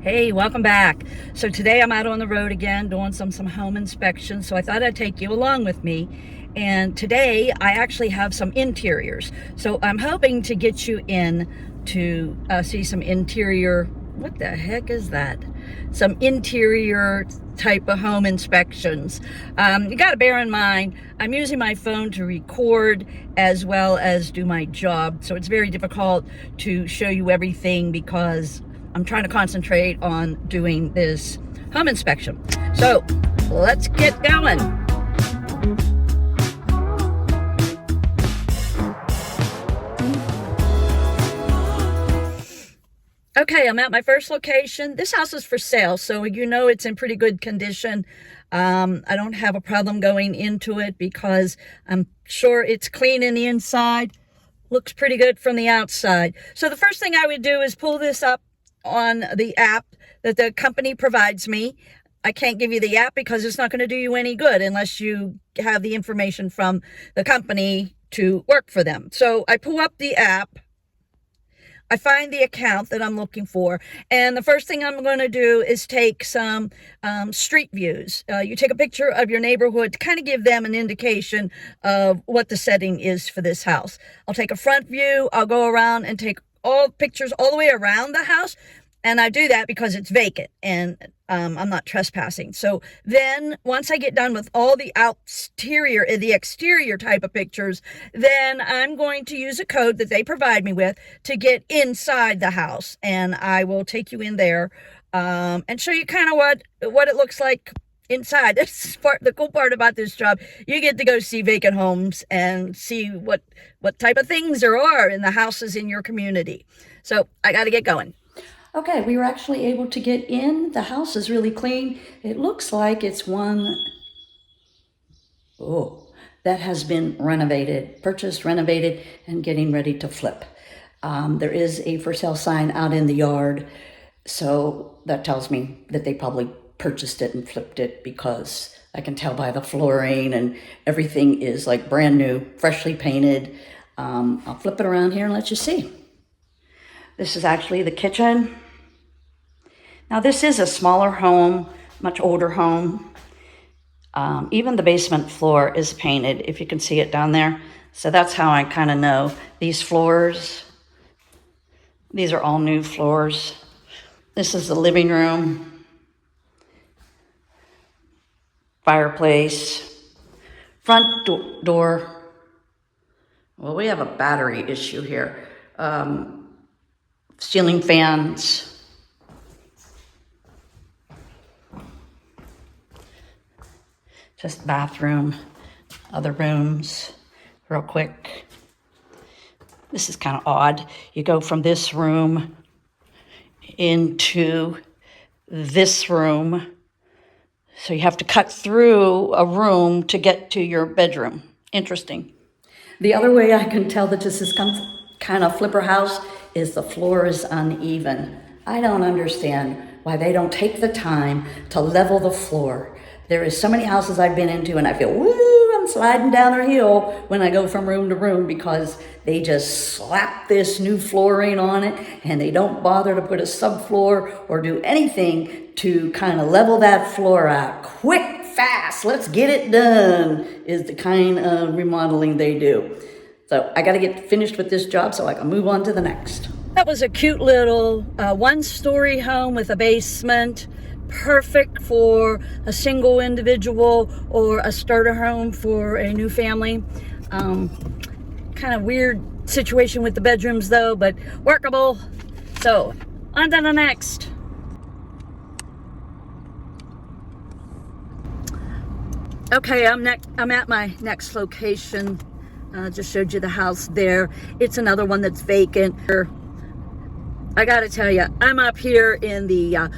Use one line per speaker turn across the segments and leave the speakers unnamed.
Hey, welcome back. So today I'm out on the road again doing some home inspections. So I thought I'd take you along with me. And today I actually have some interiors. So I'm hoping to get you in to see some interior. What the heck is that? Some interior type of home inspections. You got to bear in mind, I'm using my phone to record as well as do my job. So it's very difficult to show you everything because I'm trying to concentrate on doing this home inspection. So let's get going. Okay, I'm at my first location. This house is for sale, so you know it's in pretty good condition. I don't have a problem going into it because I'm sure it's clean in the inside. Looks pretty good from the outside. So the first thing I would do is pull this up on the app that the company provides me. I can't give you the app because it's not going to do you any good unless you have the information from the company to work for them. So I pull up the app. I find the account that I'm looking for, and the first thing I'm going to do is take some street views. You take a picture of your neighborhood to kind of give them an indication of what the setting is for this house. I'll take a front view. I'll go around and take all pictures all the way around the house, and I do that because it's vacant and I'm not trespassing. So then once I get done with all the exterior type of pictures, then I'm going to use a code that they provide me with to get inside the house. And I will take you in there and show you kind of what it looks like inside. This part, the cool part about this job, you get to go see vacant homes and see what type of things there are in the houses in your community. So I got to get going. Okay, we were actually able to get in. The house is really clean. It looks like it's one that has been renovated, purchased, renovated, and getting ready to flip. There is a for sale sign out in the yard, so that tells me that they probably purchased it and flipped it because I can tell by the flooring and everything is like brand new, freshly painted. I'll flip it around here and let you see. This is actually the kitchen. Now this is a smaller home, much older home. Even the basement floor is painted, if you can see it down there. So that's how I kind of know. These floors, these are all new floors. This is the living room, fireplace, front door. Well, we have a battery issue here. Ceiling fans. Just bathroom, other rooms, real quick. This is kind of odd. You go from this room into this room. So you have to cut through a room to get to your bedroom. Interesting. The other way I can tell that this is kind of flipper house is the floor is uneven. I don't understand why they don't take the time to level the floor. There is so many houses I've been into and I feel, woo, I'm sliding down a hill when I go from room to room because they just slap this new flooring on it and they don't bother to put a subfloor or do anything to kind of level that floor out. Quick, fast, let's get it done is the kind of remodeling they do. So I got to get finished with this job so I can move on to the next. That was a cute little one-story home with a basement. Perfect for a single individual or a starter home for a new family. Kind of weird situation with the bedrooms though, but workable. So on to the next. Okay, I'm at my next location. Just showed you the house there. It's another one that's vacant. I gotta tell you, I'm up here in the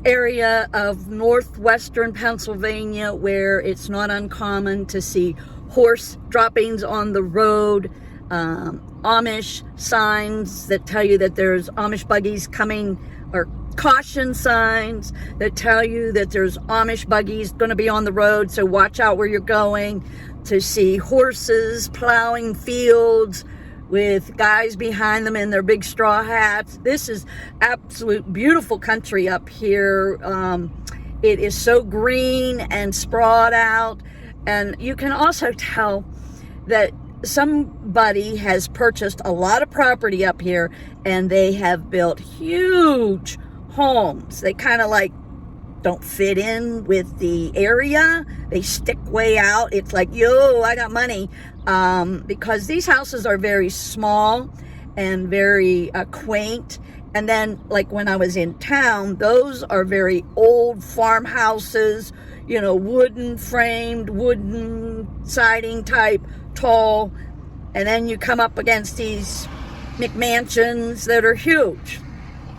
area of northwestern Pennsylvania where it's not uncommon to see horse droppings on the road, Amish signs that tell you that there's Amish buggies coming, or caution signs that tell you that there's Amish buggies going to be on the road, so watch out where you're going. To see horses plowing fields with guys behind them in their big straw hats. This is absolute beautiful country up here. It is so green and sprawled out, and you can also tell that somebody has purchased a lot of property up here, and they have built huge homes. They kind of like don't fit in with the area. They stick way out. It's like, yo, I got money. Because these houses are very small and very quaint. And then, like when I was in town, those are very old farmhouses, you know, wooden framed, wooden siding type, tall. And then you come up against these McMansions that are huge.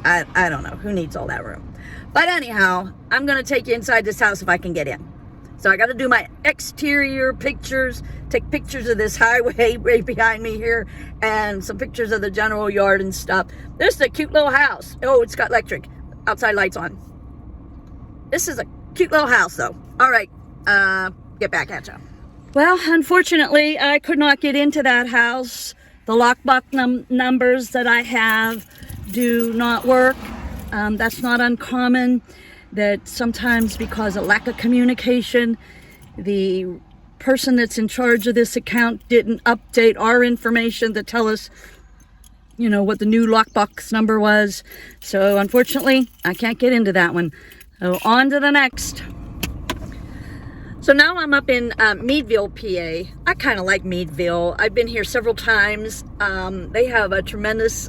I don't know. Who needs all that room? But anyhow, I'm going to take you inside this house if I can get in. So I got to do my exterior pictures, take pictures of this highway right behind me here, and some pictures of the general yard and stuff. This is a cute little house. Oh, it's got electric. Outside lights on. This is a cute little house, though. All right, get back at you. Well, unfortunately, I could not get into that house. The lockbox numbers that I have do not work. That's not uncommon, that sometimes because of lack of communication, the person that's in charge of this account didn't update our information to tell us, you know, what the new lockbox number was. So unfortunately, I can't get into that one. So on to the next. So now I'm up in Meadville, PA. I kind of like Meadville. I've been here several times. They have a tremendous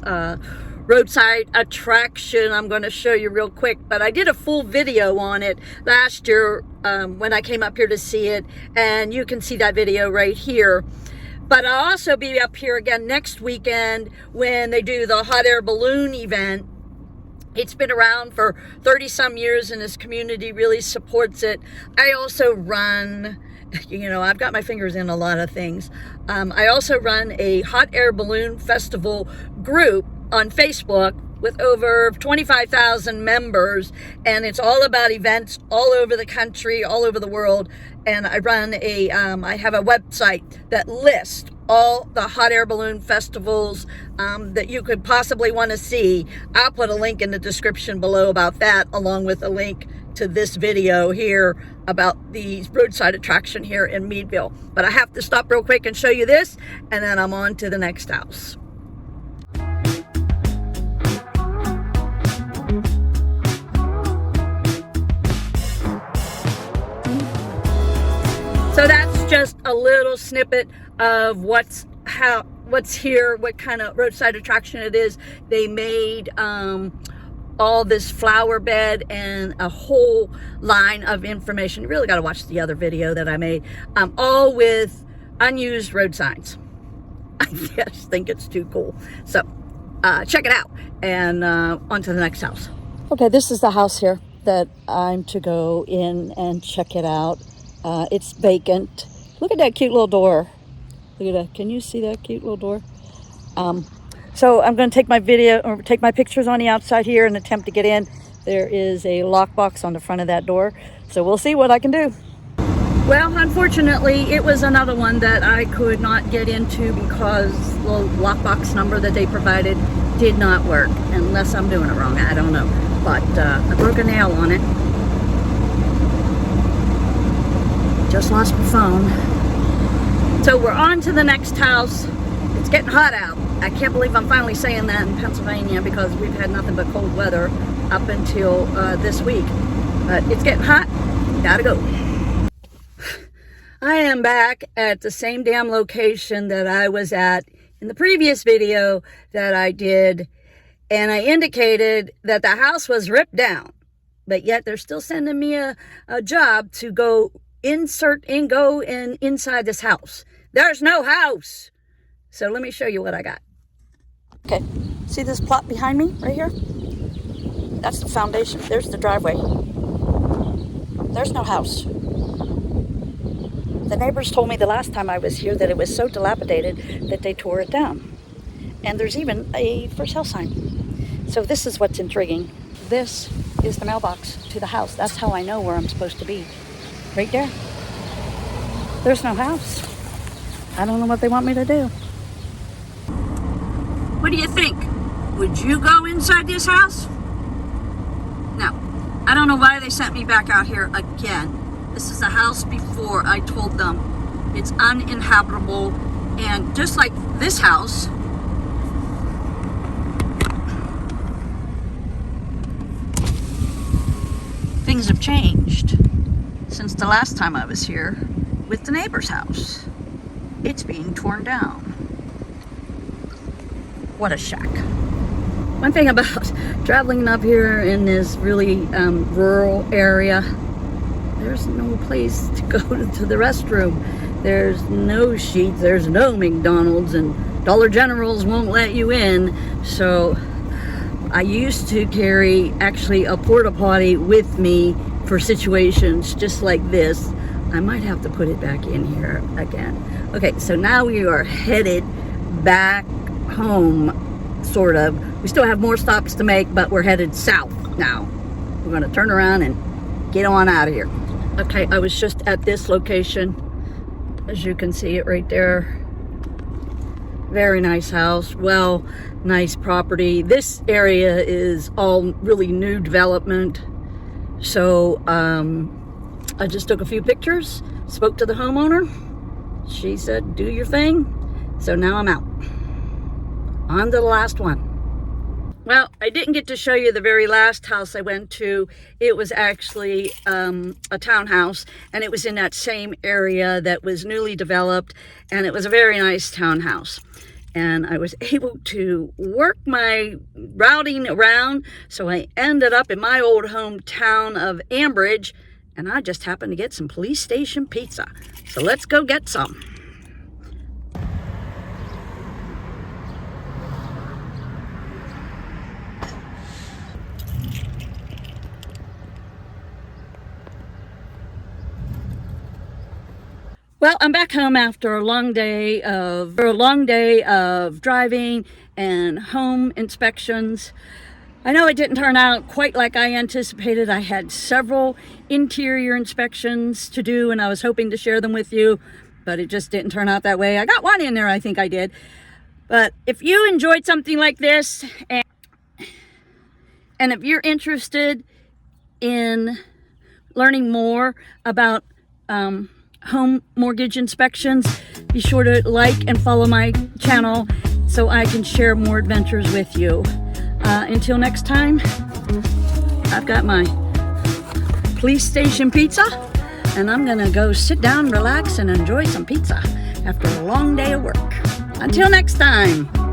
roadside attraction I'm going to show you real quick, but I did a full video on it last year when I came up here to see it, and you can see that video right here. But I'll also be up here again next weekend when they do the hot air balloon event. It's been around for 30 some years, and this community really supports it. I also run, you know, I've got my fingers in a lot of things. I also run a hot air balloon festival group on Facebook with over 25,000 members, and it's all about events all over the country, all over the world. And I run a, I have a website that lists all the hot air balloon festivals that you could possibly want to see. I'll put a link in the description below about that, along with a link to this video here about the roadside attraction here in Meadville. But I have to stop real quick and show you this, and then I'm on to the next house. So that's just a little snippet of what's here, what kind of roadside attraction it is. They made all this flower bed and a whole line of information. You really got to watch the other video that I made, all with unused road signs. I just think it's too cool. So check it out, and on to the next house. Okay, this is the house here that I'm to go in and check it out. It's vacant. Look at that cute little door. Look at that. Can you see that cute little door? So I'm going to take my video, or take my pictures on the outside here and attempt to get in. There is a lockbox on the front of that door. So we'll see what I can do. Well, unfortunately, it was another one that I could not get into because the lockbox number that they provided did not work. Unless I'm doing it wrong, I don't know. But I broke a nail on it. Just lost my phone. So we're on to the next house. It's getting hot out. I can't believe I'm finally saying that in Pennsylvania, because we've had nothing but cold weather up until this week. But it's getting hot. Gotta go. I am back at the same damn location that I was at in the previous video that I did, and I indicated that the house was ripped down, but yet they're still sending me a job to go inside this house. There's no house. So let me show you what I got. Okay, see this plot behind me right here? That's the foundation. There's the driveway. There's no house. The neighbors told me the last time I was here that it was so dilapidated that they tore it down. And there's even a for sale sign. So this is what's intriguing. This is the mailbox to the house. That's how I know where I'm supposed to be. Right there. There's no house. I don't know what they want me to do. What do you think? Would you go inside this house? No. I don't know why they sent me back out here again. This is a house before I told them it's uninhabitable, and just like this house, things have changed since the last time I was here with the neighbor's house. It's being torn down. What a shack. One thing about traveling up here in this really rural area, there's no place to go to the restroom. There's no Sheetz, there's no McDonald's, and Dollar Generals won't let you in. So I used to carry actually a porta potty with me for situations just like this. I might have to put it back in here again. Okay, so now we are headed back home, sort of. We still have more stops to make, but we're headed south now. We're gonna turn around and get on out of here. Okay, I was just at this location. As you can see it right there. Very nice house, well, nice property. This area is all really new development. So I just took a few pictures, spoke to the homeowner. She said, do your thing. So now I'm out. On to the last one. Well, I didn't get to show you the very last house I went to. It was actually a townhouse, and it was in that same area that was newly developed, and it was a very nice townhouse. And I was able to work my routing around, so I ended up in my old hometown of Ambridge, and I just happened to get some police station pizza. So let's go get some. Well, I'm back home after a long day of driving and home inspections. I know it didn't turn out quite like I anticipated. I had several interior inspections to do, and I was hoping to share them with you, but it just didn't turn out that way. I got one in there, I think I did. But if you enjoyed something like this, and if you're interested in learning more about home mortgage inspections, be sure to like and follow my channel so I can share more adventures with you. Until next time, I've got my police station pizza, and I'm gonna go sit down, relax, and enjoy some pizza after a long day of work. Until next time.